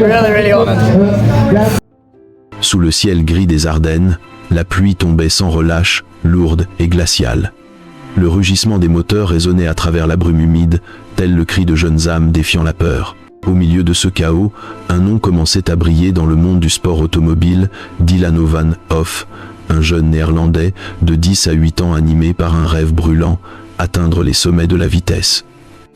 really honored. Sous le ciel gris des Ardennes, la pluie tombait sans relâche, lourde et glaciale. Le rugissement des moteurs résonnait à travers la brume humide, tel le cri de jeunes âmes défiant la peur. Au milieu de ce chaos, un nom commençait à briller dans le monde du sport automobile, Dilano Van Hoff, un jeune néerlandais de 10 à 8 ans animé par un rêve brûlant, atteindre les sommets de la vitesse.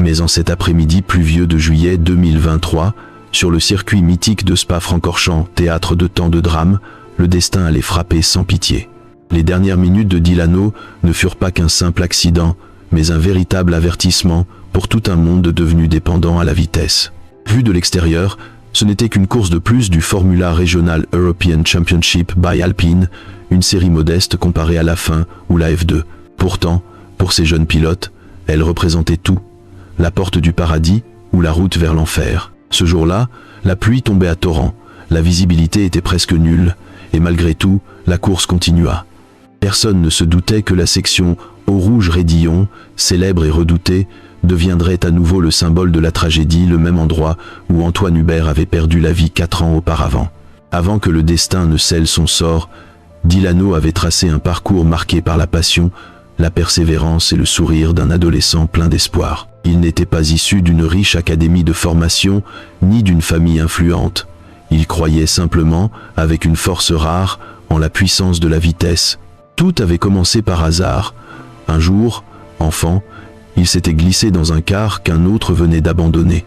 Mais en cet après-midi pluvieux de juillet 2023, sur le circuit mythique de Spa-Francorchamps, théâtre de tant de drames, le destin allait frapper sans pitié. Les dernières minutes de Dilano ne furent pas qu'un simple accident, mais un véritable avertissement pour tout un monde devenu dépendant à la vitesse. Vu de l'extérieur, ce n'était qu'une course de plus du Formula Regional European Championship by Alpine, une série modeste comparée à la F1 ou la F2. Pourtant, pour ces jeunes pilotes, elle représentait tout, la porte du paradis ou la route vers l'enfer. Ce jour-là, la pluie tombait à torrents, la visibilité était presque nulle, et malgré tout, la course continua. Personne ne se doutait que la section Eau-Rouge-Raidillon, célèbre et redoutée, deviendrait à nouveau le symbole de la tragédie, le même endroit où Antoine Hubert avait perdu la vie 4 ans auparavant. Avant que le destin ne scelle son sort, Dilano avait tracé un parcours marqué par la passion, la persévérance et le sourire d'un adolescent plein d'espoir. Il n'était pas issu d'une riche académie de formation, ni d'une famille influente. Il croyait simplement, avec une force rare, en la puissance de la vitesse. Tout avait commencé par hasard. Un jour, enfant, il s'était glissé dans un car qu'un autre venait d'abandonner.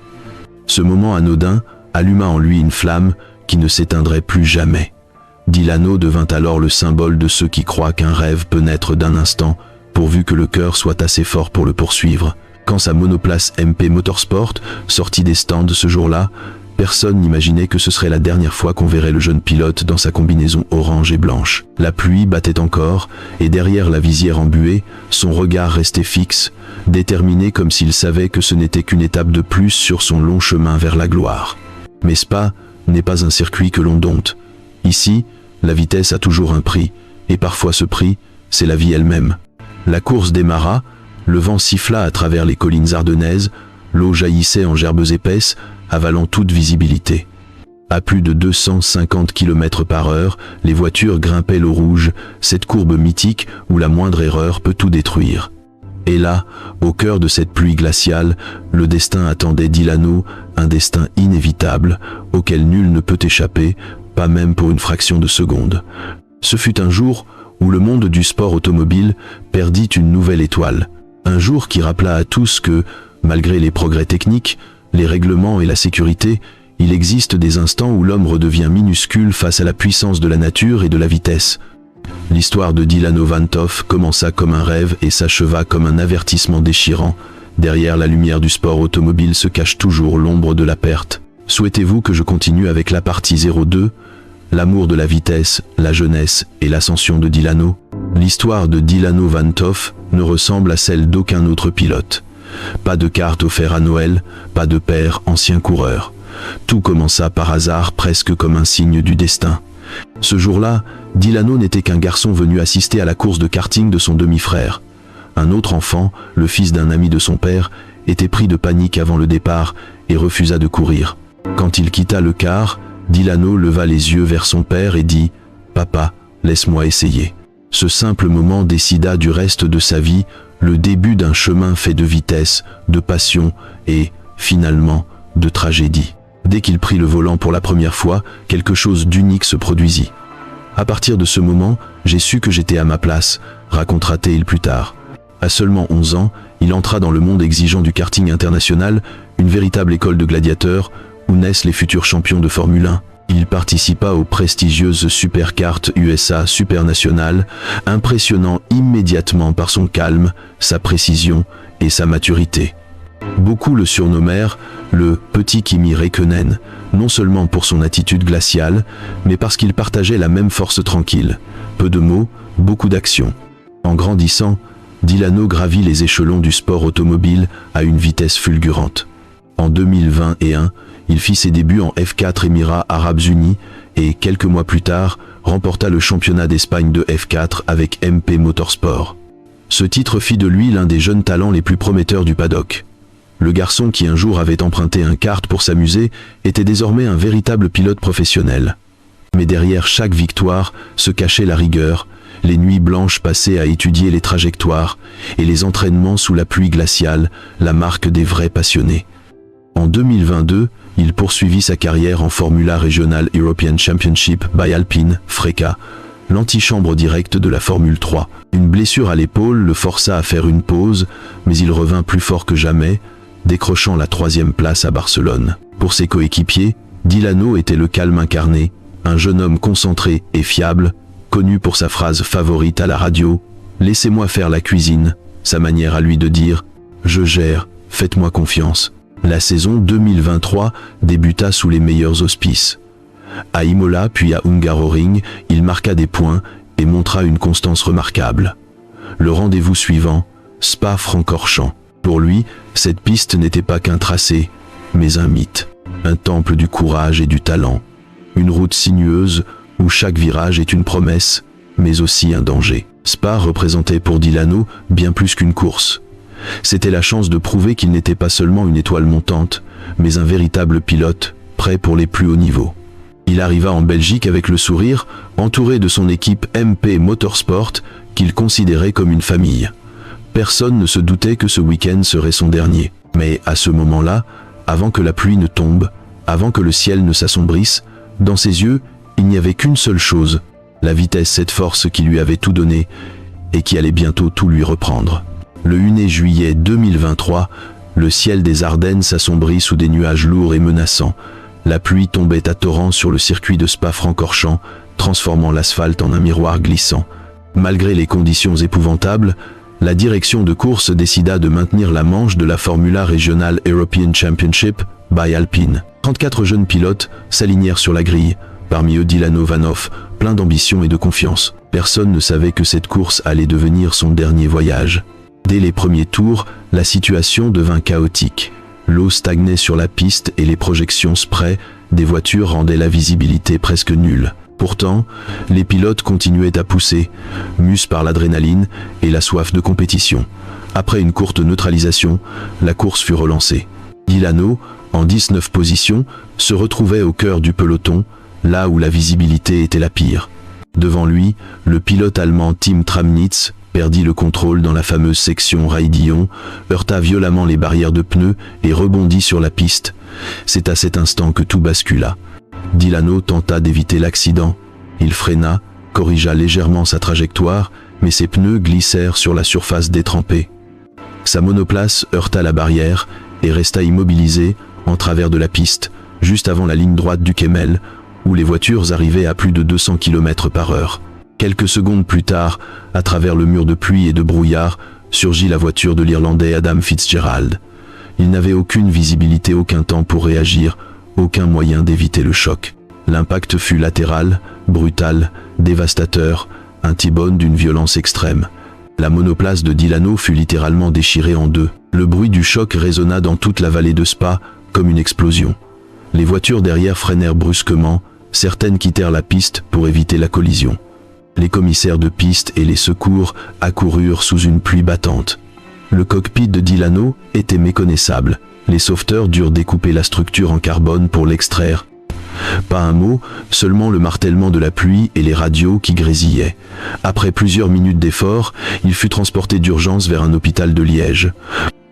Ce moment anodin alluma en lui une flamme qui ne s'éteindrait plus jamais. Dilano devint alors le symbole de ceux qui croient qu'un rêve peut naître d'un instant, pourvu que le cœur soit assez fort pour le poursuivre. Quand sa monoplace MP Motorsport sortit des stands ce jour-là, personne n'imaginait que ce serait la dernière fois qu'on verrait le jeune pilote dans sa combinaison orange et blanche. La pluie battait encore, et derrière la visière embuée, son regard restait fixe, déterminé comme s'il savait que ce n'était qu'une étape de plus sur son long chemin vers la gloire. Mais Spa n'est pas un circuit que l'on dompte. Ici, la vitesse a toujours un prix, et parfois ce prix, c'est la vie elle-même. La course démarra, le vent siffla à travers les collines ardennaises, l'eau jaillissait en gerbes épaisses, avalant toute visibilité. À plus de 250 km/h, les voitures grimpaient l'eau rouge, cette courbe mythique où la moindre erreur peut tout détruire. Et là, au cœur de cette pluie glaciale, le destin attendait Dilano, un destin inévitable, auquel nul ne peut échapper, pas même pour une fraction de seconde. Ce fut un jour où le monde du sport automobile perdit une nouvelle étoile. Un jour qui rappela à tous que, malgré les progrès techniques, les règlements et la sécurité, il existe des instants où l'homme redevient minuscule face à la puissance de la nature et de la vitesse. L'histoire de Dilano Van Hoff commença comme un rêve et s'acheva comme un avertissement déchirant. Derrière la lumière du sport automobile se cache toujours l'ombre de la perte. Souhaitez-vous que je continue avec la partie 02, l'amour de la vitesse, la jeunesse et l'ascension de Dilano? L'histoire de Dilano Van Hoff ne ressemble à celle d'aucun autre pilote. Pas de carte offerte à Noël, pas de père ancien coureur. Tout commença par hasard, presque comme un signe du destin. Ce jour-là, Dilano n'était qu'un garçon venu assister à la course de karting de son demi-frère. Un autre enfant, le fils d'un ami de son père, était pris de panique avant le départ et refusa de courir. Quand il quitta le car, Dilano leva les yeux vers son père et dit « Papa, laisse-moi essayer ». Ce simple moment décida du reste de sa vie, le début d'un chemin fait de vitesse, de passion et, finalement, de tragédie. Dès qu'il prit le volant pour la première fois, quelque chose d'unique se produisit. À partir de ce moment, j'ai su que j'étais à ma place, racontera-t-il plus tard. À seulement 11 ans, il entra dans le monde exigeant du karting international, une véritable école de gladiateurs, où naissent les futurs champions de Formule 1. Il participa aux prestigieuses Supercars USA Supernational, impressionnant immédiatement par son calme, sa précision et sa maturité. Beaucoup le surnommèrent le « petit Kimi Räikkönen », non seulement pour son attitude glaciale, mais parce qu'il partageait la même force tranquille. Peu de mots, beaucoup d'action. En grandissant, Dilano gravit les échelons du sport automobile à une vitesse fulgurante. En 2021, il fit ses débuts en F4 Émirats Arabes Unis et, quelques mois plus tard, remporta le championnat d'Espagne de F4 avec MP Motorsport. Ce titre fit de lui l'un des jeunes talents les plus prometteurs du paddock. Le garçon qui un jour avait emprunté un kart pour s'amuser était désormais un véritable pilote professionnel. Mais derrière chaque victoire se cachait la rigueur, les nuits blanches passées à étudier les trajectoires et les entraînements sous la pluie glaciale, la marque des vrais passionnés. En 2022, il poursuivit sa carrière en Formula Regional European Championship by Alpine, FRECA, l'antichambre directe de la Formule 3. Une blessure à l'épaule le força à faire une pause, mais il revint plus fort que jamais, décrochant la 3e place à Barcelone. Pour ses coéquipiers, Dilano était le calme incarné, un jeune homme concentré et fiable, connu pour sa phrase favorite à la radio, « Laissez-moi faire la cuisine », sa manière à lui de dire « Je gère, faites-moi confiance ». La saison 2023 débuta sous les meilleurs auspices. À Imola puis à Hungaroring, il marqua des points et montra une constance remarquable. Le rendez-vous suivant, Spa-Francorchamps. Pour lui, cette piste n'était pas qu'un tracé, mais un mythe, un temple du courage et du talent, une route sinueuse où chaque virage est une promesse, mais aussi un danger. Spa représentait pour Dilano bien plus qu'une course. C'était la chance de prouver qu'il n'était pas seulement une étoile montante, mais un véritable pilote, prêt pour les plus hauts niveaux. Il arriva en Belgique avec le sourire, entouré de son équipe MP Motorsport, qu'il considérait comme une famille. Personne ne se doutait que ce week-end serait son dernier. Mais à ce moment-là, avant que la pluie ne tombe, avant que le ciel ne s'assombrisse, dans ses yeux, il n'y avait qu'une seule chose, la vitesse, cette force qui lui avait tout donné et qui allait bientôt tout lui reprendre. Le 1er juillet 2023, le ciel des Ardennes s'assombrit sous des nuages lourds et menaçants. La pluie tombait à torrents sur le circuit de Spa-Francorchamps, transformant l'asphalte en un miroir glissant. Malgré les conditions épouvantables, la direction de course décida de maintenir la manche de la Formula Regional European Championship by Alpine. 34 jeunes pilotes s'alignèrent sur la grille, parmi eux Dilano Vanoff, plein d'ambition et de confiance. Personne ne savait que cette course allait devenir son dernier voyage. Dès les premiers tours, la situation devint chaotique. L'eau stagnait sur la piste et les projections spray des voitures rendaient la visibilité presque nulle. Pourtant, les pilotes continuaient à pousser, mus par l'adrénaline et la soif de compétition. Après une courte neutralisation, la course fut relancée. Dilano, en 19 positions, se retrouvait au cœur du peloton, là où la visibilité était la pire. Devant lui, le pilote allemand Tim Tramnitz perdit le contrôle dans la fameuse section Raidillon, heurta violemment les barrières de pneus et rebondit sur la piste. C'est à cet instant que tout bascula. Dilano tenta d'éviter l'accident. Il freina, corrigea légèrement sa trajectoire, mais ses pneus glissèrent sur la surface détrempée. Sa monoplace heurta la barrière et resta immobilisée en travers de la piste, juste avant la ligne droite du Kemmel, où les voitures arrivaient à plus de 200 km/h. Quelques secondes plus tard, à travers le mur de pluie et de brouillard, surgit la voiture de l'Irlandais Adam Fitzgerald. Il n'avait aucune visibilité, aucun temps pour réagir, aucun moyen d'éviter le choc. L'impact fut latéral, brutal, dévastateur, un T-bone d'une violence extrême. La monoplace de Dilano fut littéralement déchirée en deux. Le bruit du choc résonna dans toute la vallée de Spa comme une explosion. Les voitures derrière freinèrent brusquement, certaines quittèrent la piste pour éviter la collision. Les commissaires de piste et les secours accoururent sous une pluie battante. Le cockpit de Dilano était méconnaissable. Les sauveteurs durent découper la structure en carbone pour l'extraire. Pas un mot, seulement le martèlement de la pluie et les radios qui grésillaient. Après plusieurs minutes d'effort, il fut transporté d'urgence vers un hôpital de Liège.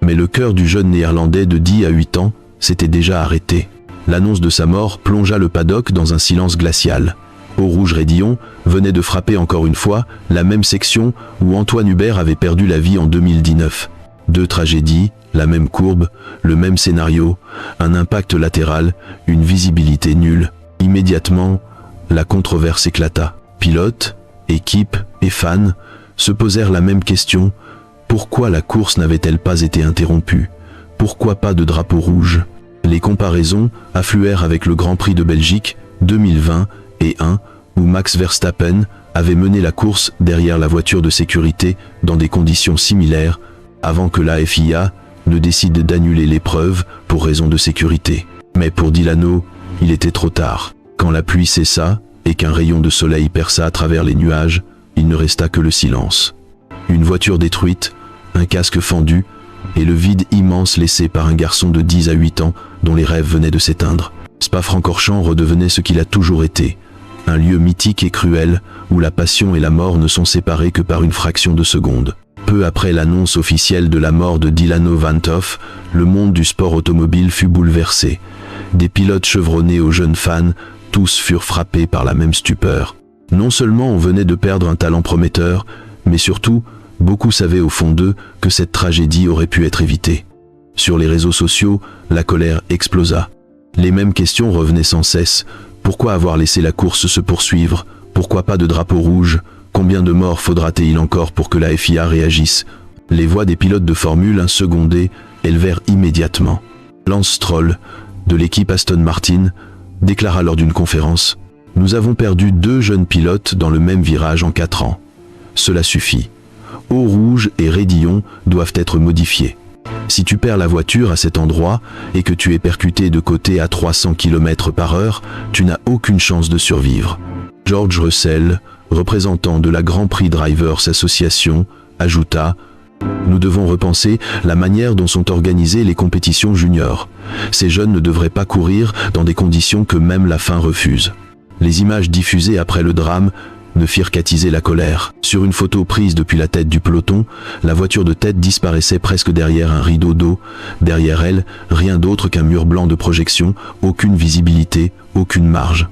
Mais le cœur du jeune néerlandais de 10 à 8 ans s'était déjà arrêté. L'annonce de sa mort plongea le paddock dans un silence glacial. Eau-Rouge Raidillon venait de frapper encore une fois la même section où Antoine Hubert avait perdu la vie en 2019. Deux tragédies, la même courbe, le même scénario, un impact latéral, une visibilité nulle. Immédiatement, la controverse éclata. Pilotes, équipes et fans se posèrent la même question. Pourquoi la course n'avait-elle pas été interrompue? Pourquoi pas de drapeau rouge? Les comparaisons affluèrent avec le Grand Prix de Belgique 2020 et 1, où Max Verstappen avait mené la course derrière la voiture de sécurité dans des conditions similaires, avant que la FIA ne décide d'annuler l'épreuve pour raison de sécurité. Mais pour Dilano, il était trop tard. Quand la pluie cessa et qu'un rayon de soleil perça à travers les nuages, il ne resta que le silence. Une voiture détruite, un casque fendu, et le vide immense laissé par un garçon de 10 à 8 ans dont les rêves venaient de s'éteindre. Spa-Francorchamps redevenait ce qu'il a toujours été, un lieu mythique et cruel où la passion et la mort ne sont séparées que par une fraction de seconde. Peu après l'annonce officielle de la mort de Dilano Van Toff, le monde du sport automobile fut bouleversé. Des pilotes chevronnés aux jeunes fans, tous furent frappés par la même stupeur. Non seulement on venait de perdre un talent prometteur, mais surtout, beaucoup savaient au fond d'eux que cette tragédie aurait pu être évitée. Sur les réseaux sociaux, la colère explosa. Les mêmes questions revenaient sans cesse. Pourquoi avoir laissé la course se poursuivre? Pourquoi pas de drapeau rouge? Combien de morts faudra-t-il encore pour que la FIA réagisse? Les voix des pilotes de Formule 1 secondés élevèrent immédiatement. Lance Stroll, de l'équipe Aston Martin, déclara lors d'une conférence « Nous avons perdu 2 jeunes pilotes dans le même virage en 4 ans. Cela suffit. Eau rouge et raidillon doivent être modifiés. Si tu perds la voiture à cet endroit et que tu es percuté de côté à 300 km/h, tu n'as aucune chance de survivre. » George Russell, représentant de la Grand Prix Drivers Association, ajouta « Nous devons repenser la manière dont sont organisées les compétitions juniors. Ces jeunes ne devraient pas courir dans des conditions que même la faim refuse. » Les images diffusées après le drame ne firent qu'attiser la colère. Sur une photo prise depuis la tête du peloton, la voiture de tête disparaissait presque derrière un rideau d'eau. Derrière elle, rien d'autre qu'un mur blanc de projection, aucune visibilité, aucune marge.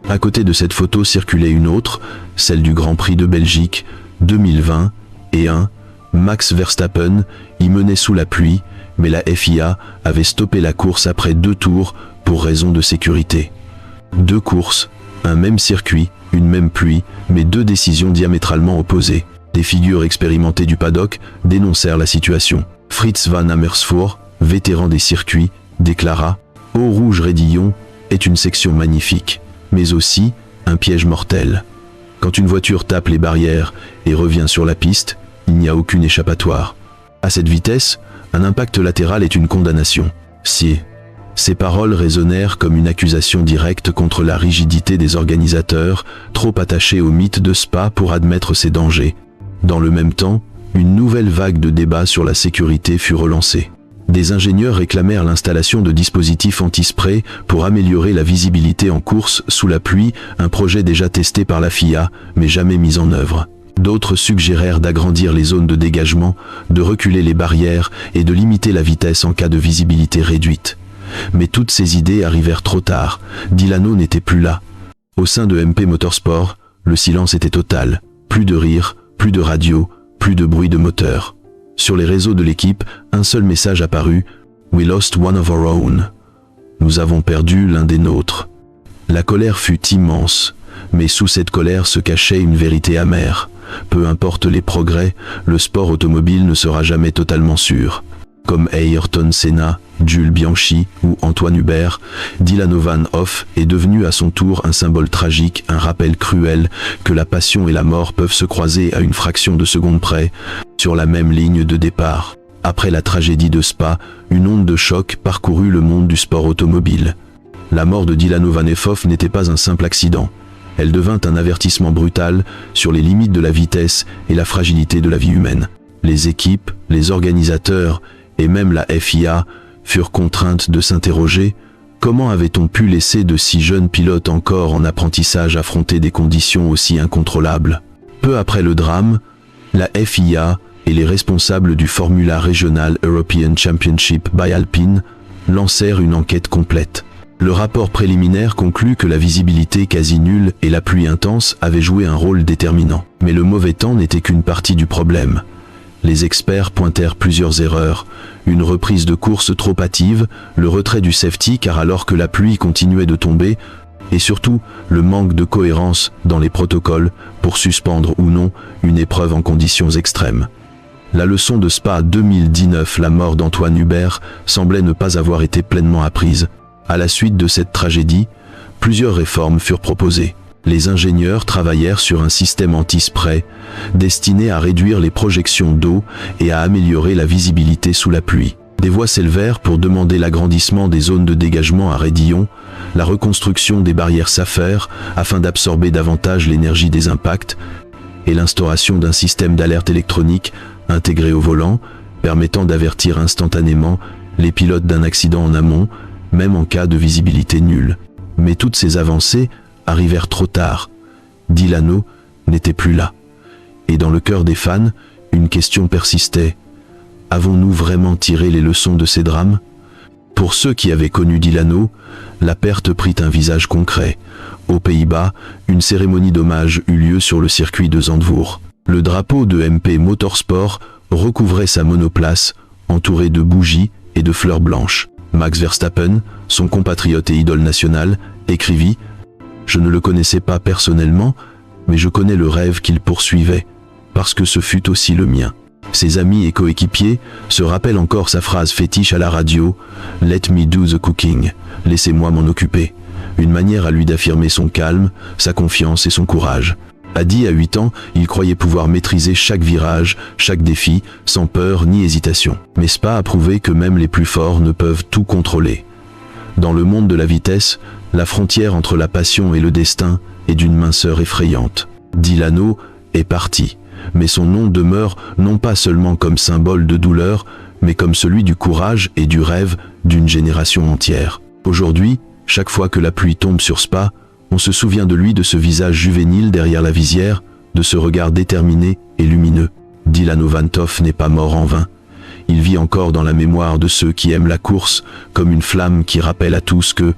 À côté de cette photo circulait une autre, celle du Grand Prix de Belgique 2020, et Max Verstappen y menait sous la pluie, mais la FIA avait stoppé la course après 2 tours pour raison de sécurité. 2 courses, un même circuit, une même pluie, mais 2 décisions diamétralement opposées. Des figures expérimentées du paddock dénoncèrent la situation. Fritz van Amersfoort, vétéran des circuits, déclara « Eau rouge raidillon est une section magnifique, mais aussi un piège mortel. Quand une voiture tape les barrières et revient sur la piste, il n'y a aucune échappatoire. À cette vitesse, un impact latéral est une condamnation. » Ces paroles résonnèrent comme une accusation directe contre la rigidité des organisateurs, trop attachés au mythe de Spa pour admettre ces dangers. Dans le même temps, une nouvelle vague de débats sur la sécurité fut relancée. Des ingénieurs réclamèrent l'installation de dispositifs anti-spray pour améliorer la visibilité en course sous la pluie, un projet déjà testé par la FIA, mais jamais mis en œuvre. D'autres suggérèrent d'agrandir les zones de dégagement, de reculer les barrières et de limiter la vitesse en cas de visibilité réduite. Mais toutes ces idées arrivèrent trop tard. Dilano n'était plus là. Au sein de MP Motorsport, le silence était total. Plus de rire, plus de radio, plus de bruit de moteur. Sur les réseaux de l'équipe, un seul message apparut « We lost one of our own ». Nous avons perdu l'un des nôtres. La colère fut immense, mais sous cette colère se cachait une vérité amère. Peu importe les progrès, le sport automobile ne sera jamais totalement sûr. Comme Ayrton Senna, Jules Bianchi ou Antoine Hubert, Dilano Van Hoff est devenu à son tour un symbole tragique, un rappel cruel que la passion et la mort peuvent se croiser à une fraction de seconde près, sur la même ligne de départ. Après la tragédie de Spa, une onde de choc parcourut le monde du sport automobile. La mort de Dilano Van Hoff n'était pas un simple accident. Elle devint un avertissement brutal sur les limites de la vitesse et la fragilité de la vie humaine. Les équipes, les organisateurs et même la FIA furent contraintes de s'interroger « Comment avait-on pu laisser de si jeunes pilotes encore en apprentissage affronter des conditions aussi incontrôlables ?» Peu après le drame, la FIA et les responsables du Formula Regional European Championship by Alpine lancèrent une enquête complète. Le rapport préliminaire conclut que la visibilité quasi nulle et la pluie intense avaient joué un rôle déterminant. Mais le mauvais temps n'était qu'une partie du problème. Les experts pointèrent plusieurs erreurs, une reprise de course trop hâtive, le retrait du safety car alors que la pluie continuait de tomber, et surtout le manque de cohérence dans les protocoles pour suspendre ou non une épreuve en conditions extrêmes. La leçon de Spa 2019, la mort d'Antoine Hubert, semblait ne pas avoir été pleinement apprise. À la suite de cette tragédie, plusieurs réformes furent proposées. Les ingénieurs travaillèrent sur un système anti-spray destiné à réduire les projections d'eau et à améliorer la visibilité sous la pluie. Des voix s'élevèrent pour demander l'agrandissement des zones de dégagement à raidillon, la reconstruction des barrières SAFER afin d'absorber davantage l'énergie des impacts et l'instauration d'un système d'alerte électronique intégré au volant, permettant d'avertir instantanément les pilotes d'un accident en amont, même en cas de visibilité nulle. Mais toutes ces avancées arrivèrent trop tard. Delano n'était plus là. Et dans le cœur des fans, une question persistait. Avons-nous vraiment tiré les leçons de ces drames ? Pour ceux qui avaient connu Delano, la perte prit un visage concret. Aux Pays-Bas, une cérémonie d'hommage eut lieu sur le circuit de Zandvoort. Le drapeau de MP Motorsport recouvrait sa monoplace, entouré de bougies et de fleurs blanches. Max Verstappen, son compatriote et idole nationale, écrivit « Je ne le connaissais pas personnellement, mais je connais le rêve qu'il poursuivait, parce que ce fut aussi le mien. » Ses amis et coéquipiers se rappellent encore sa phrase fétiche à la radio « Let me do the cooking », « Laissez-moi m'en occuper », une manière à lui d'affirmer son calme, sa confiance et son courage. À 8 ans, il croyait pouvoir maîtriser chaque virage, chaque défi, sans peur ni hésitation. Mais Spa a prouvé que même les plus forts ne peuvent tout contrôler. Dans le monde de la vitesse, la frontière entre la passion et le destin est d'une minceur effrayante. Delano est parti, mais son nom demeure non pas seulement comme symbole de douleur, mais comme celui du courage et du rêve d'une génération entière. Aujourd'hui, chaque fois que la pluie tombe sur Spa, on se souvient de lui, de ce visage juvénile derrière la visière, de ce regard déterminé et lumineux. Delano Vanthof n'est pas mort en vain. Il vit encore dans la mémoire de ceux qui aiment la course, comme une flamme qui rappelle à tous que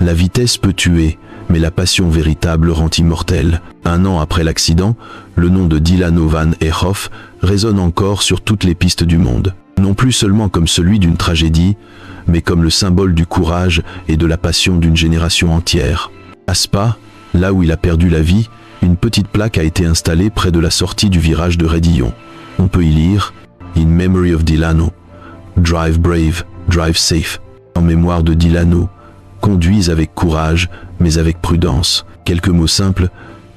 la vitesse peut tuer, mais la passion véritable rend immortel. 1 an après l'accident, le nom de Delano Van Eekhoff résonne encore sur toutes les pistes du monde. Non plus seulement comme celui d'une tragédie, mais comme le symbole du courage et de la passion d'une génération entière. À Spa, là où il a perdu la vie, une petite plaque a été installée près de la sortie du virage de Raidillon. On peut y lire « In memory of Delano, drive brave, drive safe ». En mémoire de Delano, conduise avec courage, mais avec prudence. Quelques mots simples,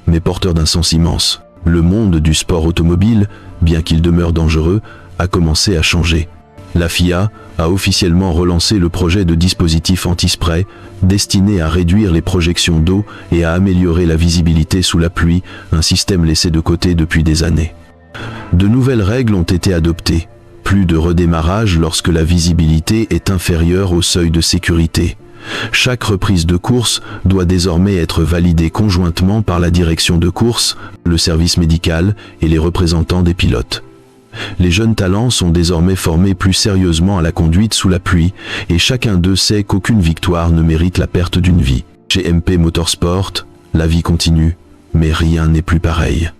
mais porteurs d'un sens immense. Le monde du sport automobile, bien qu'il demeure dangereux, a commencé à changer. La FIA a officiellement relancé le projet de dispositif anti-spray destiné à réduire les projections d'eau et à améliorer la visibilité sous la pluie, un système laissé de côté depuis des années. De nouvelles règles ont été adoptées. Plus de redémarrage lorsque la visibilité est inférieure au seuil de sécurité. Chaque reprise de course doit désormais être validée conjointement par la direction de course, le service médical et les représentants des pilotes. Les jeunes talents sont désormais formés plus sérieusement à la conduite sous la pluie et chacun d'eux sait qu'aucune victoire ne mérite la perte d'une vie. Chez MP Motorsport, la vie continue, mais rien n'est plus pareil.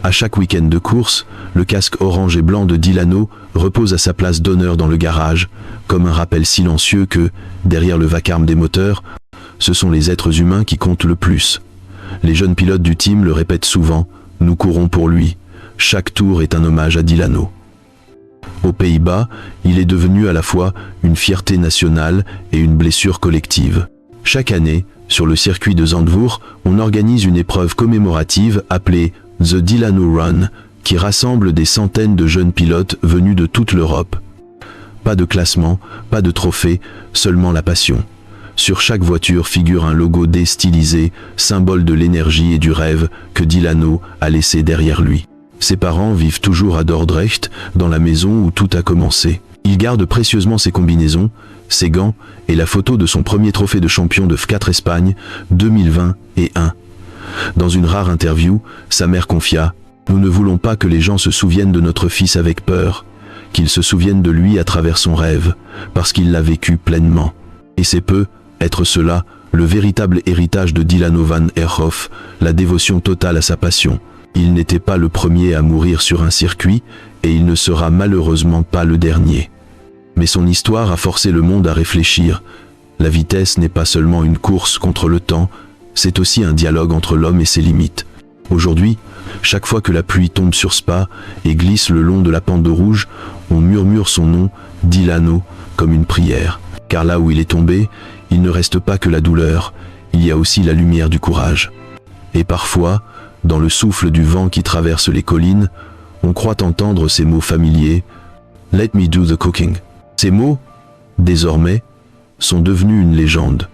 À chaque week-end de course, le casque orange et blanc de Delano repose à sa place d'honneur dans le garage, comme un rappel silencieux que, derrière le vacarme des moteurs, ce sont les êtres humains qui comptent le plus. Les jeunes pilotes du team le répètent souvent, nous courons pour lui. Chaque tour est un hommage à Delano. Aux Pays-Bas, il est devenu à la fois une fierté nationale et une blessure collective. Chaque année, sur le circuit de Zandvoort, on organise une épreuve commémorative appelée The Delano Run, qui rassemble des centaines de jeunes pilotes venus de toute l'Europe. Pas de classement, pas de trophée, seulement la passion. Sur chaque voiture figure un logo déstylisé, symbole de l'énergie et du rêve que Delano a laissé derrière lui. Ses parents vivent toujours à Dordrecht, dans la maison où tout a commencé. Il garde précieusement ses combinaisons, ses gants et la photo de son premier trophée de champion de F4 Espagne 2020 et 1. Dans une rare interview, sa mère confia « Nous ne voulons pas que les gens se souviennent de notre fils avec peur, qu'ils se souviennent de lui à travers son rêve, parce qu'il l'a vécu pleinement. Et c'est peu, être cela, le véritable héritage de Delano Van Eekhoff, la dévotion totale à sa passion. Il n'était pas le premier à mourir sur un circuit, et il ne sera malheureusement pas le dernier. Mais son histoire a forcé le monde à réfléchir. La vitesse n'est pas seulement une course contre le temps, c'est aussi un dialogue entre l'homme et ses limites. Aujourd'hui, chaque fois que la pluie tombe sur Spa et glisse le long de la pente rouge, on murmure son nom, Delano, comme une prière. Car là où il est tombé, il ne reste pas que la douleur, il y a aussi la lumière du courage. Et parfois, dans le souffle du vent qui traverse les collines, on croit entendre ces mots familiers « Let me do the cooking ». Ces mots, désormais, sont devenus une légende.